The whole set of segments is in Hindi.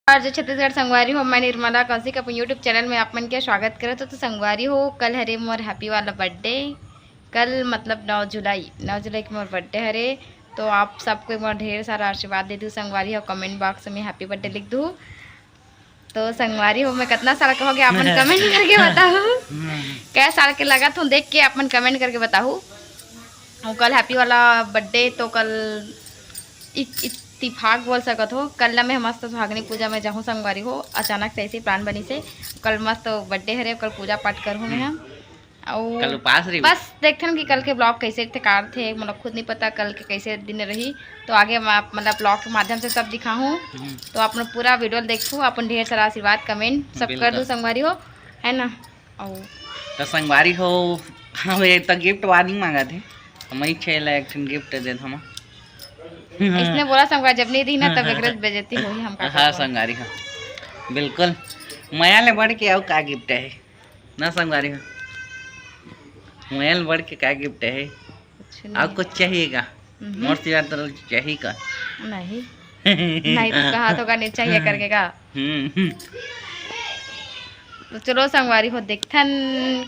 और जो छत्तीसगढ़ संगवारी हो मैं निर्मला कौशिक अपने यूट्यूब चैनल में आप मन के स्वागत करो। तो संगवारी हो कल हरे मोर हैप्पी वाला बर्थडे। कल मतलब 9 जुलाई की मोर बर्थडे हरे। तो आप सबको मोर ढेर सारा आशीर्वाद दे दूँ संगवारी हो। कमेंट बॉक्स में हैप्पी बर्थडे लिख दूँ। तो संगवारी हो मैं कितना साल का हो गया अपन कमेंट करके बताऊँ। क्या साल के लगा तो देख के अपन कमेंट करके बताऊँ। कल हैप्पी वाला बर्थडे तो कल इत्तेफाक बोल सकत हो। कल मैं मस्त सुहागनी पूजा में जाऊँ संगवारी हो। अचानक से ऐसी प्लान बनी से कल मस्त बर्थडे हरे। कल पूजा पाठ करूँ मैं और बस देखते कि कल के ब्लॉग कैसे कार थे मतलब खुद नहीं पता कल के कैसे दिन रही। तो आगे मतलब ब्लॉग के माध्यम से सब दिखाऊँ। तो अपन पूरा वीडियो देखूँ। अपन ढेर सारा आशीर्वाद कमेंट सब कर दूँ संगवारी हो है ना। और तो संगवारी हो हमें तो गिफ्ट वार्निंग मांगा थे मैं छेला एक गिफ्ट दे हम इसने बोला संगवारी जब नहीं दी ना तब एक बेइज्जती हुई हम। हाँ संगवारी हो बिल्कुल मया ले बढ़ के आओ का गिफ्ट है ना संगवारी हो। मया ले बढ़ के क्या गिफ्ट है और कुछ चाहिएगा मोर से ज्यादा चाहिए का नहीं नहीं तो कहा तो नहीं चाहिए करके का। तो चलो संगवारी हो देखथन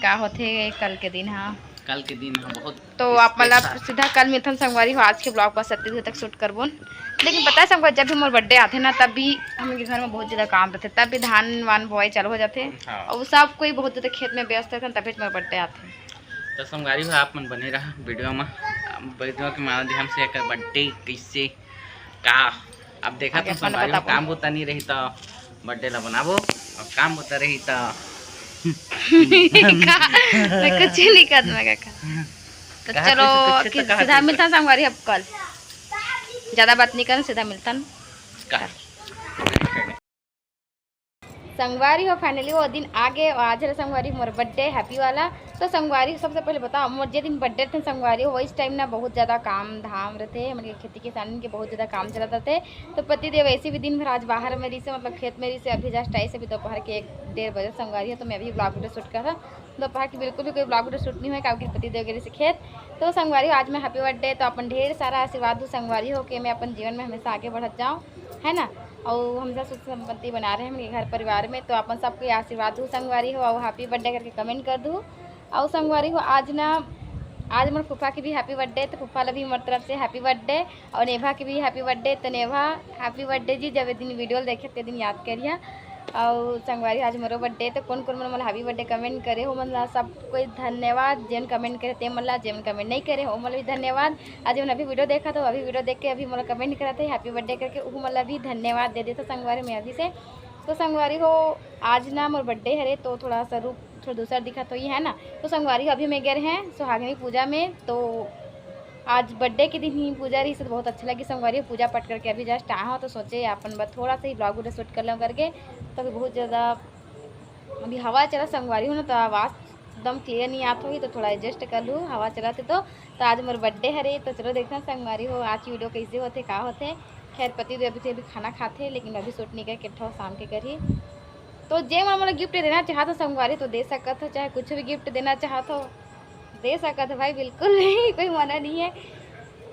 का होथे कल के दिन। हाँ कल के दिन बहुत तो आप मतलब सीधा कल मिलथन संगवारी हो। आज के ब्लॉग बस 37 तक शूट करबो। लेकिन पता है संगवारी जब भी मोर बर्थडे आते ना तब भी हम घर में बहुत ज़्यादा काम रहते। तब भी धान वान बोआई चालू हो जाते। हाँ। और सब कोई बहुत ज़्यादा खेत में व्यस्त रहते तभी मोर बर्थडे आते। तो संगवारी हो आप मन बने रहा वीडियो के माध्यम से एक बर्थडे कैसे का अब देखा तो संगवारी हो काम होता नहीं रही तो बर्थडे ला बनाबो और काम होता रही तो मैं कुछ नहीं कर तो चलो सीधा मिलता संगवारी अब कल ज़्यादा बात नहीं कर सीधा मिलता संगवारी हो। फाइनली वो दिन आ गए और आज है संगवारी मोर बर्थडे हैप्पी वाला। तो संगवारी सबसे पहले बताओ मोर जे दिन बर्थडे थे संगवारी हो इस टाइम ना बहुत ज़्यादा काम धाम रहते हमारे खेती किसानी के बहुत ज़्यादा काम चलाते थे। तो पतिदेव ऐसे भी दिन भर आज बाहर में रही से मतलब खेत में रही से अभी जस्ट आई से भी दोपहर के 1-1:30 बजे संगवारी है। तो मैं अभी ब्लॉग वीडियो शूट कर रहा दोपहर की बिल्कुल भी कोई ब्लॉग वीडियो शूट नहीं हुआ क्योंकि पतिदेव गए से खेत। तो संगवारी हो आज मैं हैप्पी बर्थडे तो अपन ढेर सारा आशीर्वाद दूँ संगवारी हो कि मैं अपन जीवन में हमेशा आगे बढ़त जाऊँ है ना। और हमेशा सुख संपत्ति बना रहे हैं हमारे घर परिवार में। तो अपन सबको आशीर्वाद दूँ संगवारी हो और हैप्पी बर्थडे करके कमेंट कर दूँ। और संगवारी हो आज मोर फूफा की भी हैप्पी बर्थडे। तो फूफा भी मोर तरफ से हैप्पी बर्थडे और नेभा की भी हैप्पी बर्थडे। तो नेभा हैप्पी बर्थडे जी जब दिन वीडियो देखे ते दिन याद करिए। और संगवारी आज मोरो बर्थडे तो कौन कौन मतलब हैप्पी बर्थडे कमेंट करे हो मतलब सब कोई धन्यवाद। जेन कमेंट करे ते मतलब जेन कमेंट नहीं करे हो मतलब भी धन्यवाद। आज मैंने अभी वीडियो देखा तो अभी वीडियो देख के अभी मतलब कमेंट करा थे हैप्पी बर्थडे करके वो मतलब भी धन्यवाद दे देता संगवारी में अभी से। तो संगवारी हो आज ना मोर बर्थडे हरे तो थोड़ा सा रूप थोड़ा दूसरा दिखा तो ये है ना। तो संगवारी अभी मैं गए हैं सुहागनी पूजा में। तो आज बर्थडे के दिन ही पूजा रही से तो बहुत अच्छा लगी संगवारी पूजा पाठ करके अभी जस्ट आया हो। तो सोचे अपन बस थोड़ा सा ही ब्लॉग वीडियो शूट कर लो करके। तो अभी बहुत ज़्यादा अभी हवा चला संगवारी हो ना तो आवाज़ एकदम क्लियर नहीं आती होगी तो थोड़ा एडजस्ट कर लूँ हवा चलाते। तो आज मोर बर्थडे हरे तो चलो देखना संगवारी हो आज की वीडियो कैसे होते का होते। खैर पति तो अभी खाना खाते लेकिन अभी शूट नहीं कर किट्ठा शाम के करी। तो जे मतलब गिफ्ट देना चाहता संगवारी तो दे सकत हो चाहे कुछ भी गिफ्ट देना चाहता हो दे सकत है भाई बिल्कुल नहीं कोई मना नहीं है।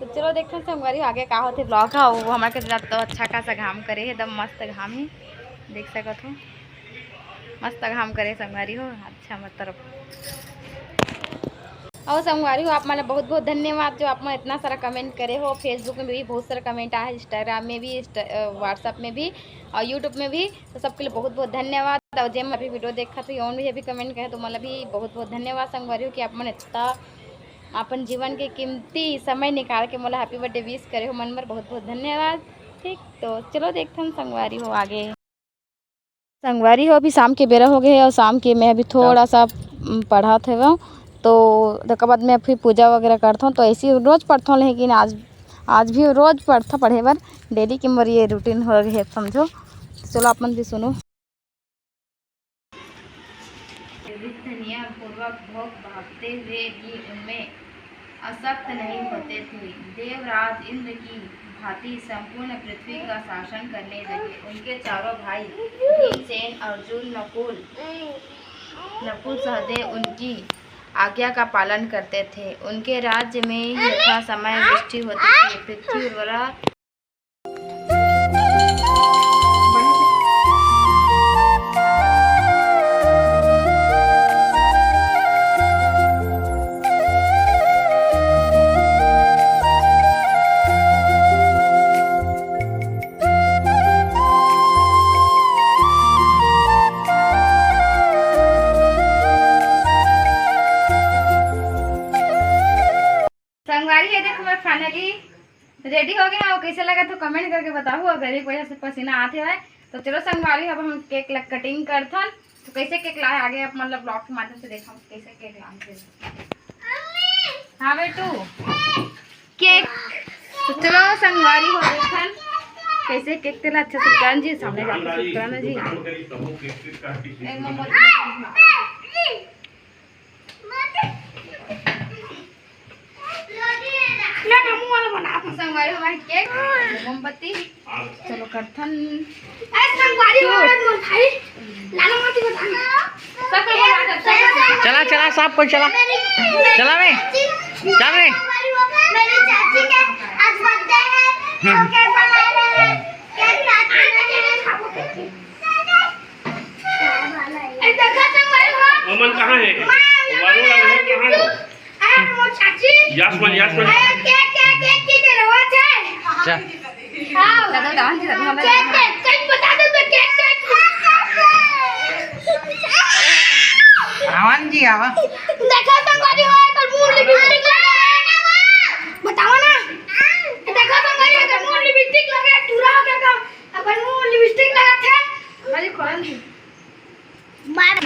तो चलो देखते हैं संगवारी आगे का होते ब्लॉग है वो हमारे साथ तो अच्छा खासा घाम करे है एकदम मस्त घाम है देख सकत हो मस्त घाम करे संगवारी हो अच्छा मतलब। और संगवारी हो आप मतलब बहुत बहुत धन्यवाद जो आप इतना सारा कमेंट करे हो। फेसबुक में भी बहुत सारा कमेंट आया है इंस्टाग्राम में भी व्हाट्सअप में भी और यूट्यूब में भी। तो सबके लिए बहुत बहुत धन्यवाद। और जब मैं अभी वीडियो देखा तो और भी अभी कमेंट करे तो मतलब भी बहुत बहुत धन्यवाद संगवारी हो कि आप मन इतना अपन जीवन के कीमती समय निकाल के मतलब हैप्पी बर्थडे विश करे हो मन पर बहुत बहुत धन्यवाद। ठीक तो चलो देखते हैं संगवारी हो आगे। संगवारी हो अभी शाम के बेरा हो गए और शाम के मैं अभी थोड़ा सा पढ़ा थे तो उसके बाद मैं फिर पूजा वगैरह करता हूँ। तो ऐसे ही रोज़ पढ़ता हूँ लेकिन आज भी रोज़ पढ़ता पढ़े बार डेली की मेरी ये रूटीन हो गई है समझो। चलो आप मन भी सुनो। धनिया पूर्वक भोग भागते हुए भी उनमें असक्त नहीं होते थे। देवराज इंद्र की भांति संपूर्ण पृथ्वी का शासन करने लगे। उनके चारों भाई भीमसेन अर्जुन नकुल सहदेव उनकी आज्ञा का पालन करते थे। उनके राज्य में यथा समय वृष्टि होती थी। पृथ्वी उर्वरा रेडी हो गए हैं, कैसे लगा तो कमेंट करके बताओ। अगर एक वजह से पसीना आते है तो चलो संगवारी अब हम केक कटिंग करथन। तो कैसे केक लाए आगे आप मतलब ब्लॉग के माध्यम से देखा कैसे केक लाए। हाँ बेटू केक तो चलो संगवारी हो देखन कैसे केक तेला अच्छा से करान जी सामने जाके कराना जी। एक संगवारी हमारी केक मोमबत्ती चलो करथन। चला चला सब कोई चला चला रे चल रे। मेरी चाची के आज बर्थडे है तो केक बना रहे हैं। केक काटने ए देखा संगवारी हो अमन कहाँ है? वालों लग है कहाँ है? अरे वो चाची यास्मिन केक की रवाज है। चल हां दादा डांस जी दादा केक कहीं बता दो तो केक आवन जी आवा देखा संगवारी हो कर मुंह लिपस्टिक लगा बताओ ना। देखा संगवारी हो कर मुंह लिपस्टिक लगा टूरा हो गया का अपन मुंह लिपस्टिक लगा थे अरे खोलन जी मार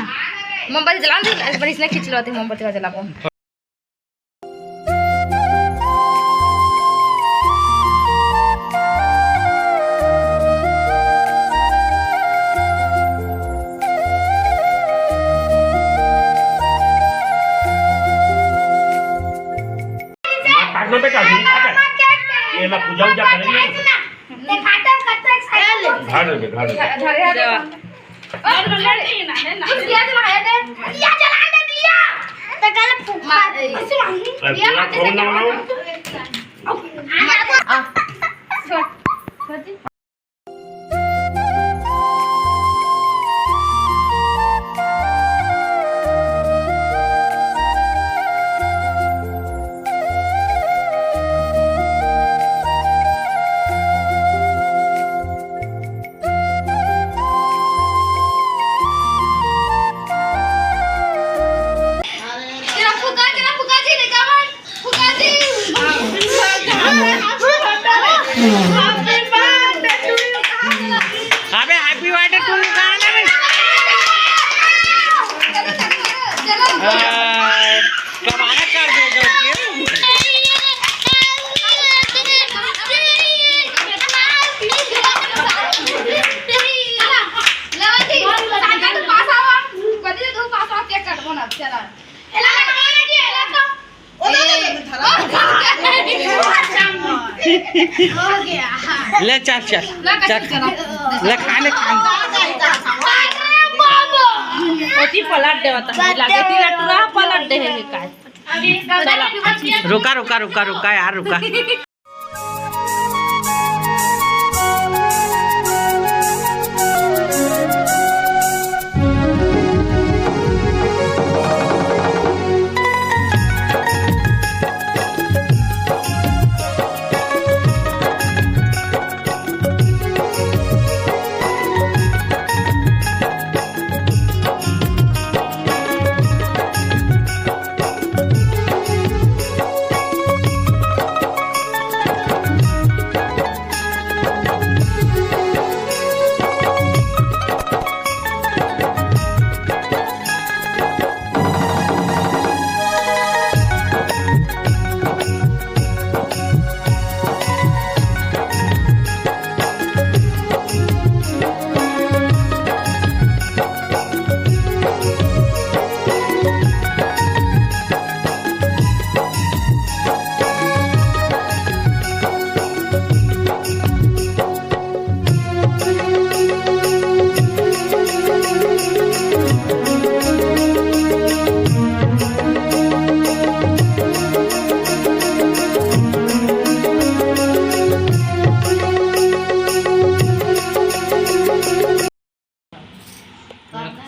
मोमबत्ती जलाओ जी पर इसने खींच लो थी मोमबत्ती का जलाओ। काटना पे काट ये ला पूजा उजा करेंगे। दिखाता करता एक्साइटेड घाट दिया जला दे दिया तो कल फूका दिया हाथ से छोड़ जी अबे हैप्पी बर्थडे टू यू कहाँ है कमाना कर देगा ले चल चल चल ले खाने ओती पलट देवता लागे ती लटरा पलट दे है काय रुका रुका रुका रुका यार रुका।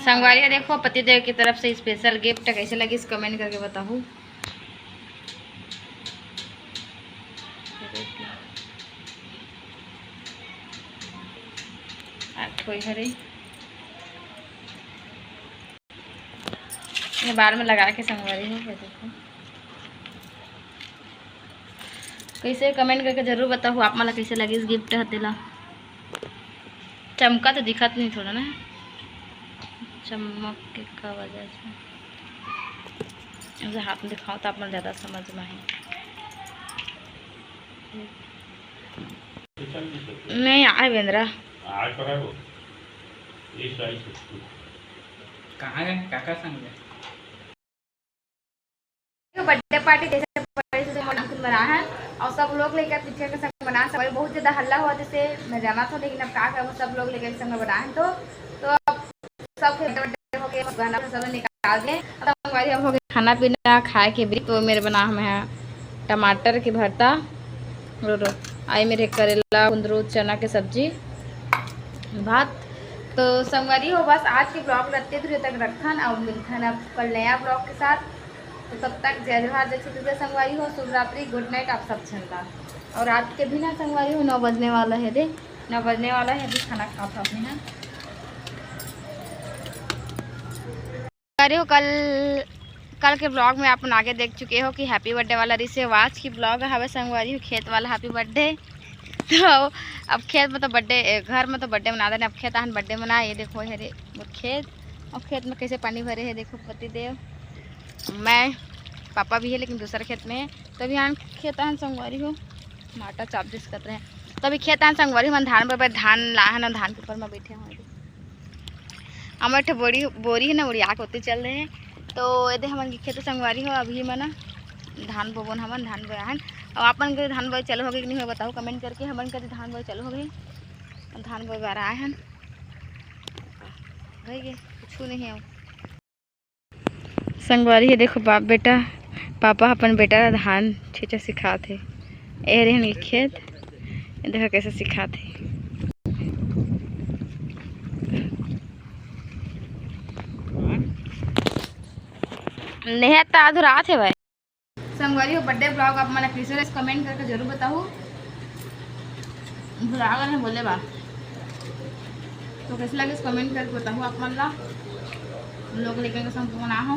संगवारी का देखो पतिदेव की तरफ से स्पेशल गिफ्ट कैसे लगी इस कमेंट करके बताओ। कोई हरे ये बार में लगा के संगवारी हो देखो कैसे कमेंट करके जरूर बताओ आप मला कैसे लगी इस गिफ्ट हतेला। चमका तो दिखत नहीं थोड़ा ना, चमक के का वजह से ऐसे हाथ में दिखाओ तो आप मला ज़्यादा समझ में आए। नहीं आए बेंद्रा आज पर है वो ये साइज कहाँ गए काका संग गए? बर्थडे पार्टी जैसे बना है और सब लोग लेकर पीछे के संग बना, सब बहुत ज़्यादा हल्ला हुआ जैसे मैं जाना था, लेकिन अब क्या करूँ सब लोग लेकर संग बना है तो अब सब बर्थडे हो गए, गाना सब निकाल दें। हमारी अब हो गई खाना पीना खाए के भी। तो मेरे बना हम है टमाटर की भरता, रो आई मेरे करेला कुंदरू चना की सब्जी भात। तो संगवारी हो बस आज के ब्लॉग रखते दूर तक रखन और मिलखन अब कल नया ब्लॉग के साथ। तो तब तक जय जोहार जय छत्तीसगढ़ संगवारी हो, शुभ रात्रि, गुड नाइट आप सब छंदा। और रात के भी ना संगवारी हो 9 बजने वाला है, दे 9 बजने वाला है, अभी खाना खा था अपने ना संगवारी हो। कल के ब्लॉग में आप आगे देख चुके हो कि हैप्पी बर्थडे वाला रिसे आज की ब्लॉग है संगवारी हो खेत वाला हैप्पी बर्थडे। तो अब खेत में तो बर्थडे, घर में तो बर्थडे मना देने, अब खेत आन बर्थडे मना। ये देखो है रे वो खेत, और खेत में कैसे पानी भरे है देखो पति देव, मैं पापा भी है लेकिन दूसरे खेत में है। तो अभी यहाँ खेत आन संगवारी हो माटा चाप दिस कर रहे हैं। तो अभी खेत आन संगवारी हो धान पर धान ला है ना, धान के ऊपर में बैठे हुए हमारे बोरी है ना उड़िया के होते चल रहे हैं। तो यदि हमारे खेत संगवारी हो अभी मना धान बोबन हमन धान बोया हन। और अपन के धान बोए चलो हो गए कि नहीं हो बताओ कमेंट करके। हमन के धान बोए चलो हो गए, धान बोए बार आए हन गए कुछ नहीं है संगवारी है। देखो बाप बेटा पापा अपन बेटा धान छींचा सिखाते ए रहे खेत, देखो कैसे सिखाते नेहता अधूरा थे भाई। संगवारी हो बर्थडे ब्लॉग आप मैंने कैसे कमेंट करके जरूर बताओ, भुला गए हैं बोले बा तो कैसे लगे कमेंट करके बताओ आप मन ला लोग लेकर संग बना हो।